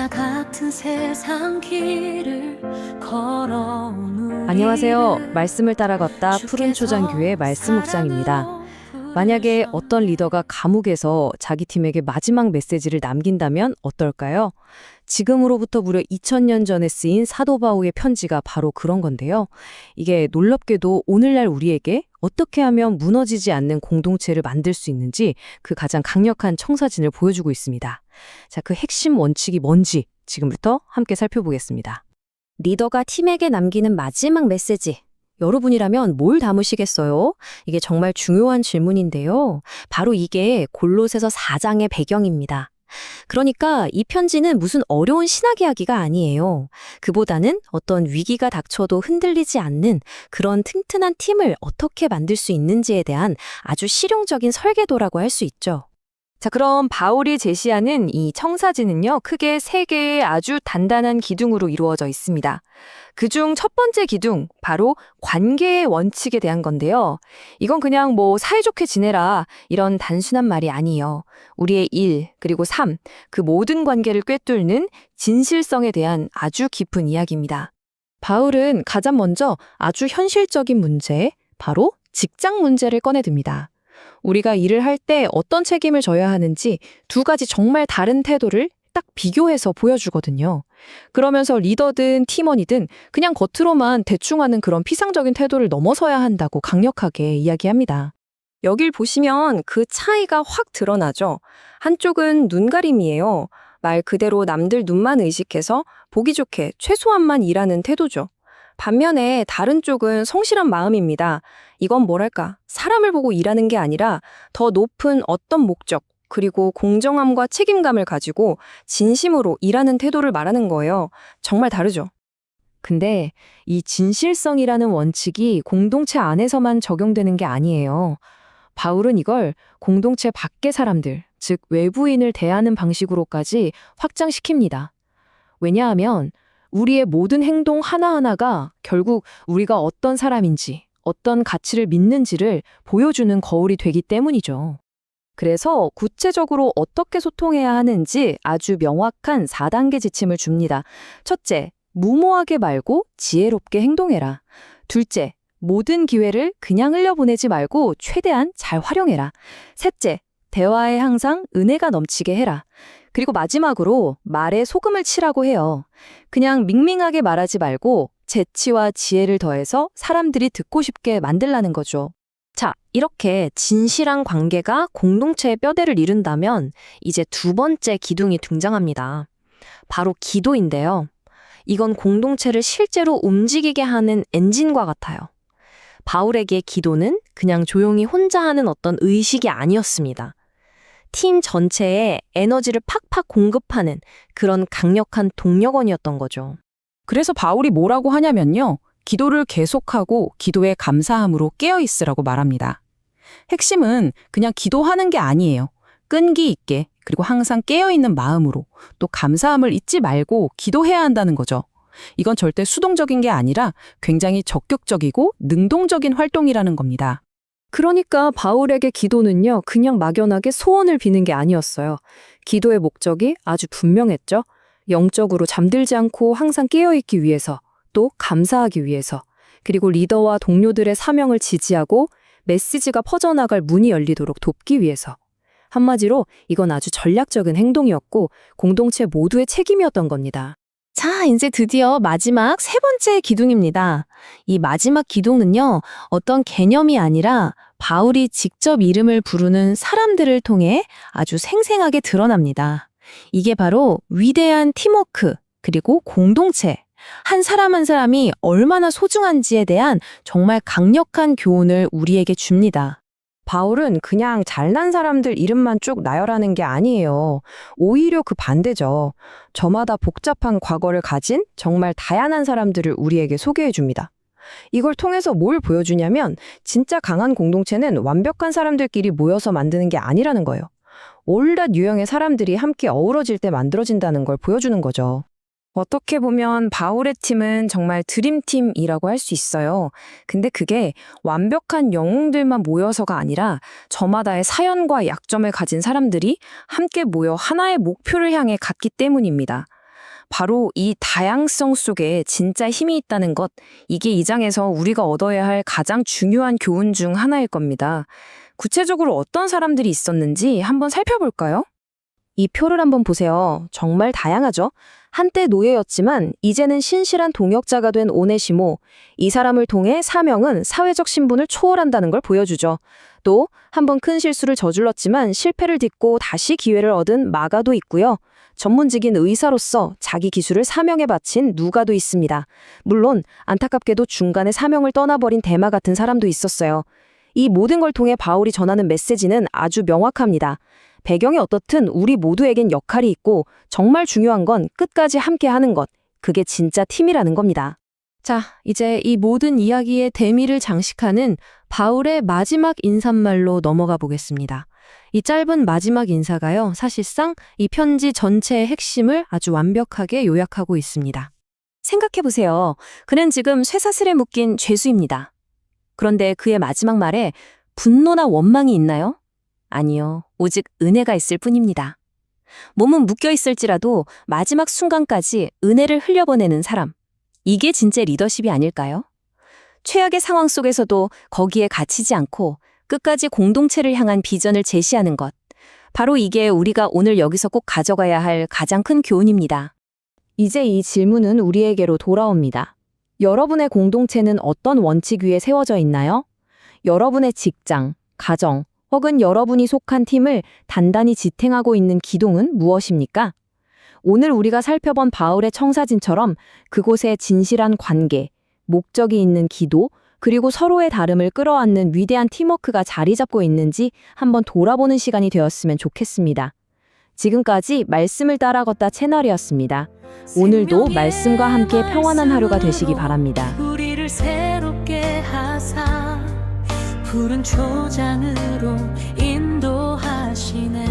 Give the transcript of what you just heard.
광야 같은 세상 길을 걸어오는 안녕하세요. 말씀을 따라 걷다 푸른 초장교회 말씀 묵상입니다. 만약에 어떤 리더가 감옥에서 자기 팀에게 마지막 메시지를 남긴다면 어떨까요? 지금으로부터 무려 2000년 전에 쓰인 사도 바울의 편지가 바로 그런 건데요. 이게 놀랍게도 오늘날 우리에게 어떻게 하면 무너지지 않는 공동체를 만들 수 있는지 그 가장 강력한 청사진을 보여주고 있습니다. 자, 그 핵심 원칙이 뭔지 지금부터 함께 살펴보겠습니다. 리더가 팀에게 남기는 마지막 메시지. 여러분이라면 뭘 담으시겠어요? 이게 정말 중요한 질문인데요. 바로 이게 골로새서 4장의 배경입니다. 그러니까 이 편지는 무슨 어려운 신학 이야기가 아니에요. 그보다는 어떤 위기가 닥쳐도 흔들리지 않는 그런 튼튼한 팀을 어떻게 만들 수 있는지에 대한 아주 실용적인 설계도라고 할 수 있죠. 자, 그럼 바울이 제시하는 이 청사진은요, 크게 3개의 아주 단단한 기둥으로 이루어져 있습니다. 그중 첫 번째 기둥, 바로 관계의 원칙에 대한 건데요. 이건 그냥 사이좋게 지내라, 이런 단순한 말이 아니에요. 우리의 일, 그리고 삶, 그 모든 관계를 꿰뚫는 진실성에 대한 아주 깊은 이야기입니다. 바울은 가장 먼저 아주 현실적인 문제, 바로 직장 문제를 꺼내듭니다. 우리가 일을 할 때 어떤 책임을 져야 하는지 2가지 정말 다른 태도를 딱 비교해서 보여주거든요. 그러면서 리더든 팀원이든 그냥 겉으로만 대충 하는 그런 피상적인 태도를 넘어서야 한다고 강력하게 이야기합니다. 여길 보시면 그 차이가 확 드러나죠. 한쪽은 눈가림이에요. 말 그대로 남들 눈만 의식해서 보기 좋게 최소한만 일하는 태도죠. 반면에 다른 쪽은 성실한 마음입니다. 이건 뭐랄까, 사람을 보고 일하는 게 아니라 더 높은 어떤 목적, 그리고 공정함과 책임감을 가지고 진심으로 일하는 태도를 말하는 거예요. 정말 다르죠. 근데 이 진실성이라는 원칙이 공동체 안에서만 적용되는 게 아니에요. 바울은 이걸 공동체 밖의 사람들, 즉 외부인을 대하는 방식으로까지 확장시킵니다. 왜냐하면 우리의 모든 행동 하나하나가 결국 우리가 어떤 사람인지, 어떤 가치를 믿는지를 보여주는 거울이 되기 때문이죠. 그래서 구체적으로 어떻게 소통해야 하는지 아주 명확한 4단계 지침을 줍니다. 첫째, 무모하게 말고 지혜롭게 행동해라. 둘째, 모든 기회를 그냥 흘려보내지 말고 최대한 잘 활용해라. 셋째, 대화에 항상 은혜가 넘치게 해라. 그리고 마지막으로 말에 소금을 치라고 해요. 그냥 밍밍하게 말하지 말고 재치와 지혜를 더해서 사람들이 듣고 싶게 만들라는 거죠. 자, 이렇게 진실한 관계가 공동체의 뼈대를 이룬다면 이제 2번째 기둥이 등장합니다. 바로 기도인데요. 이건 공동체를 실제로 움직이게 하는 엔진과 같아요. 바울에게 기도는 그냥 조용히 혼자 하는 어떤 의식이 아니었습니다. 팀 전체에 에너지를 팍팍 공급하는 그런 강력한 동력원이었던 거죠. 그래서 바울이 뭐라고 하냐면요. 기도를 계속하고 기도에 감사함으로 깨어있으라고 말합니다. 핵심은 그냥 기도하는 게 아니에요. 끈기 있게 그리고 항상 깨어있는 마음으로 또 감사함을 잊지 말고 기도해야 한다는 거죠. 이건 절대 수동적인 게 아니라 굉장히 적극적이고 능동적인 활동이라는 겁니다. 그러니까 바울에게 기도는요, 그냥 막연하게 소원을 비는 게 아니었어요. 기도의 목적이 아주 분명했죠. 영적으로 잠들지 않고 항상 깨어있기 위해서, 또 감사하기 위해서, 그리고 리더와 동료들의 사명을 지지하고 메시지가 퍼져나갈 문이 열리도록 돕기 위해서. 한마디로 이건 아주 전략적인 행동이었고 공동체 모두의 책임이었던 겁니다. 자, 이제 드디어 마지막 3번째 기둥입니다. 이 마지막 기둥은요, 어떤 개념이 아니라 바울이 직접 이름을 부르는 사람들을 통해 아주 생생하게 드러납니다. 이게 바로 위대한 팀워크, 그리고 공동체, 한 사람 한 사람이 얼마나 소중한지에 대한 정말 강력한 교훈을 우리에게 줍니다. 바울은 그냥 잘난 사람들 이름만 쭉 나열하는 게 아니에요. 오히려 그 반대죠. 저마다 복잡한 과거를 가진 정말 다양한 사람들을 우리에게 소개해 줍니다. 이걸 통해서 뭘 보여주냐면 진짜 강한 공동체는 완벽한 사람들끼리 모여서 만드는 게 아니라는 거예요. 온갖 유형의 사람들이 함께 어우러질 때 만들어진다는 걸 보여주는 거죠. 어떻게 보면 바울의 팀은 정말 드림팀이라고 할 수 있어요. 근데 그게 완벽한 영웅들만 모여서가 아니라 저마다의 사연과 약점을 가진 사람들이 함께 모여 하나의 목표를 향해 갔기 때문입니다. 바로 이 다양성 속에 진짜 힘이 있다는 것, 이게 이 장에서 우리가 얻어야 할 가장 중요한 교훈 중 하나일 겁니다. 구체적으로 어떤 사람들이 있었는지 한번 살펴볼까요? 이 표를 한번 보세요. 정말 다양하죠? 한때 노예였지만 이제는 신실한 동역자가 된 오네시모. 이 사람을 통해 사명은 사회적 신분을 초월한다는 걸 보여주죠. 또 한 번 큰 실수를 저질렀지만 실패를 딛고 다시 기회를 얻은 마가도 있고요. 전문직인 의사로서 자기 기술을 사명에 바친 누가도 있습니다. 물론 안타깝게도 중간에 사명을 떠나버린 데마 같은 사람도 있었어요. 이 모든 걸 통해 바울이 전하는 메시지는 아주 명확합니다. 배경이 어떻든 우리 모두에겐 역할이 있고 정말 중요한 건 끝까지 함께하는 것. 그게 진짜 팀이라는 겁니다. 자, 이제 이 모든 이야기의 대미를 장식하는 바울의 마지막 인사말로 넘어가 보겠습니다. 이 짧은 마지막 인사가요, 사실상 이 편지 전체의 핵심을 아주 완벽하게 요약하고 있습니다. 생각해보세요. 그는 지금 쇠사슬에 묶인 죄수입니다. 그런데 그의 마지막 말에 분노나 원망이 있나요? 아니요. 오직 은혜가 있을 뿐입니다. 몸은 묶여 있을지라도 마지막 순간까지 은혜를 흘려보내는 사람. 이게 진짜 리더십이 아닐까요? 최악의 상황 속에서도 거기에 갇히지 않고 끝까지 공동체를 향한 비전을 제시하는 것. 바로 이게 우리가 오늘 여기서 꼭 가져가야 할 가장 큰 교훈입니다. 이제 이 질문은 우리에게로 돌아옵니다. 여러분의 공동체는 어떤 원칙 위에 세워져 있나요? 여러분의 직장, 가정, 혹은 여러분이 속한 팀을 단단히 지탱하고 있는 기둥은 무엇입니까? 오늘 우리가 살펴본 바울의 청사진처럼 그곳에 진실한 관계, 목적이 있는 기도, 그리고 서로의 다름을 끌어안는 위대한 팀워크가 자리 잡고 있는지 한번 돌아보는 시간이 되었으면 좋겠습니다. 지금까지 말씀을 따라 걷다 채널이었습니다. 오늘도 말씀과 함께 평안한 하루가 되시기 바랍니다. 우리를 새롭게 하사 푸른 초장으로 인도하시네.